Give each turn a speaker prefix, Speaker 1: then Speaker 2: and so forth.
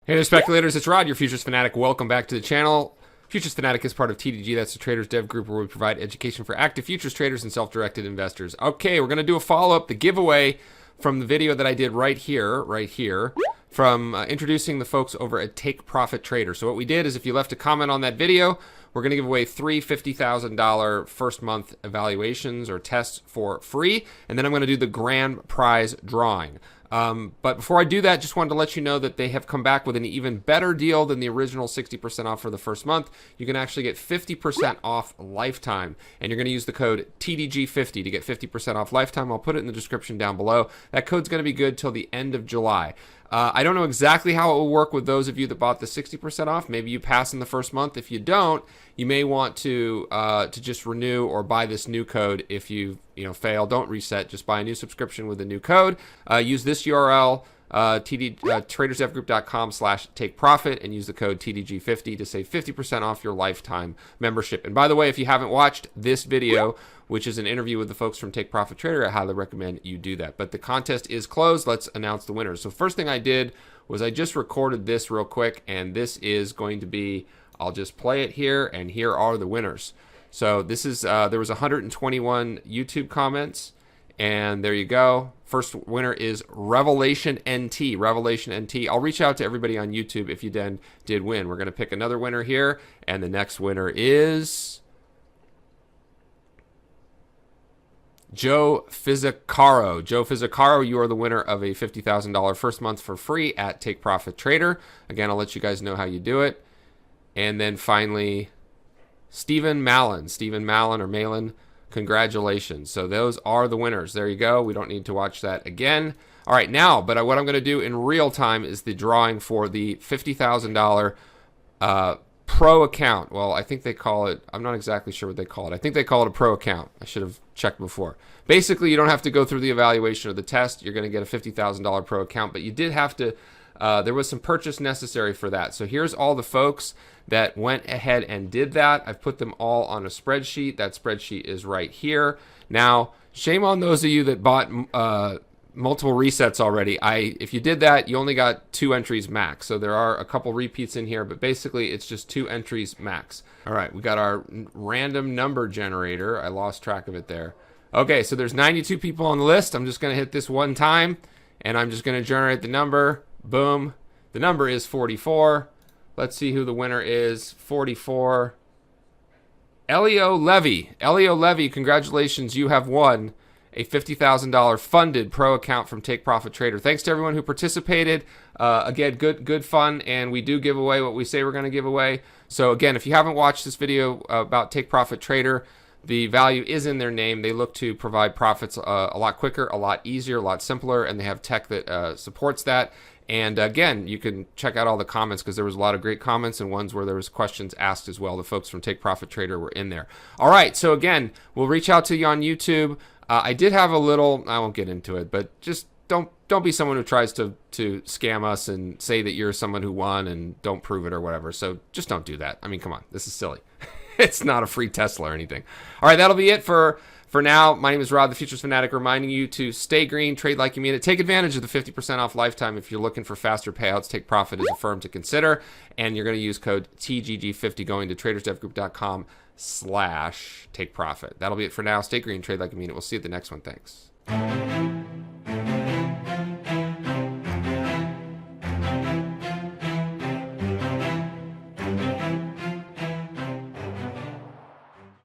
Speaker 1: Hey there, speculators. It's Rod, your Futures Fanatic. Welcome back to the channel. Futures Fanatic is part of TDG. That's the Traders Dev Group, where we provide education for active futures traders and self-directed investors. Okay, we're going to do a follow-up, the giveaway from the video that I did right here, from introducing the folks over at Take Profit Trader. So what we did is, if you left a comment on that video, we're going to give away three $50,000 first month evaluations or tests for free. And then I'm going to do the grand prize drawing. But before I do that, just wanted to let you know that they have come back with an even better deal than the original 60% off for the first month. You can actually get 50% off lifetime, and you're going to use the code TDG50 to get 50% off lifetime. I'll put it in the description down below. That code's going to be good till the end of July. I don't know exactly how it will work with those of you that bought the 60% off. Maybe you pass in the first month. If you don't, you may want to just renew or buy this new code. If you fail, don't reset. Just buy a new subscription with a new code. Use this URL, tradersdevgroup.com/takeprofit, and use the code TDG50 to save 50% off your lifetime membership. And by the way, if you haven't watched this video, which is an interview with the folks from Take Profit Trader, I highly recommend you do that. But the contest is closed. Let's announce the winners. So first thing I did was I just recorded this real quick, and this is going to be, I'll just play it here, and here are the winners. So this is, there was 121 YouTube comments, and there you go. First winner is Revelation NT. Revelation NT. I'll reach out to everybody on YouTube if you then did win. We're going to pick another winner here, and the next winner is Joe Fizzicaro. Joe Fizzicaro, you are the winner of a $50,000 first month for free at Take Profit Trader. Again, I'll let you guys know how you do it. And then finally, Stephen Mallon. Stephen Mallon or Malin, congratulations. So those are the winners. There you go. We don't need to watch that again. All right, now, but what I'm going to do in real time is the drawing for the $50,000 pro account. Well, I think they call it, I'm not exactly sure what they call it. I think they call it a pro account. I should have checked before. Basically, you don't have to go through the evaluation or the test. You're going to get a $50,000 pro account, but you did have to, there was some purchase necessary for that. So here's all the folks that went ahead and did that. I've put them all on a spreadsheet. That spreadsheet is right here. Now, shame on those of you that bought multiple resets already. If you did that, you only got 2 entries max. So there are a couple repeats in here, but basically it's just 2 entries max. All right, we got our random number generator. I lost track of it there. Okay, so there's 92 people on the list. I'm just going to hit this one time, and I'm just going to generate the number. Boom. The number is 44. Let's see who the winner is. 44. Elio Levy. Elio Levy, congratulations. You have won a $50,000 funded pro account from Take Profit Trader. Thanks to everyone who participated. Again, good fun, and we do give away what we say we're going to give away. So again, if you haven't watched this video about Take Profit Trader, the value is in their name. They look to provide profits a lot quicker, a lot easier, a lot simpler, and they have tech that supports that. And again, you can check out all the comments, because there was a lot of great comments and ones where there was questions asked as well. The folks from Take Profit Trader were in there. All right, so again, we'll reach out to you on YouTube. I did have a little, I won't get into it, but just don't be someone who tries to scam us and say that you're someone who won and don't prove it or whatever. So just don't do that. I mean, come on, this is silly. It's not a free Tesla or anything. All right, that'll be it for now. My name is Rod, the Futures Fanatic, reminding you to stay green, trade like you mean it. Take advantage of the 50% off lifetime if you're looking for faster payouts. Take Profit is a firm to consider, and you're going to use code TGG50 going to tradersdevgroup.com/takeprofit. That'll be it for now. Stay green, trade like you mean it. We'll see you at the next one. Thanks.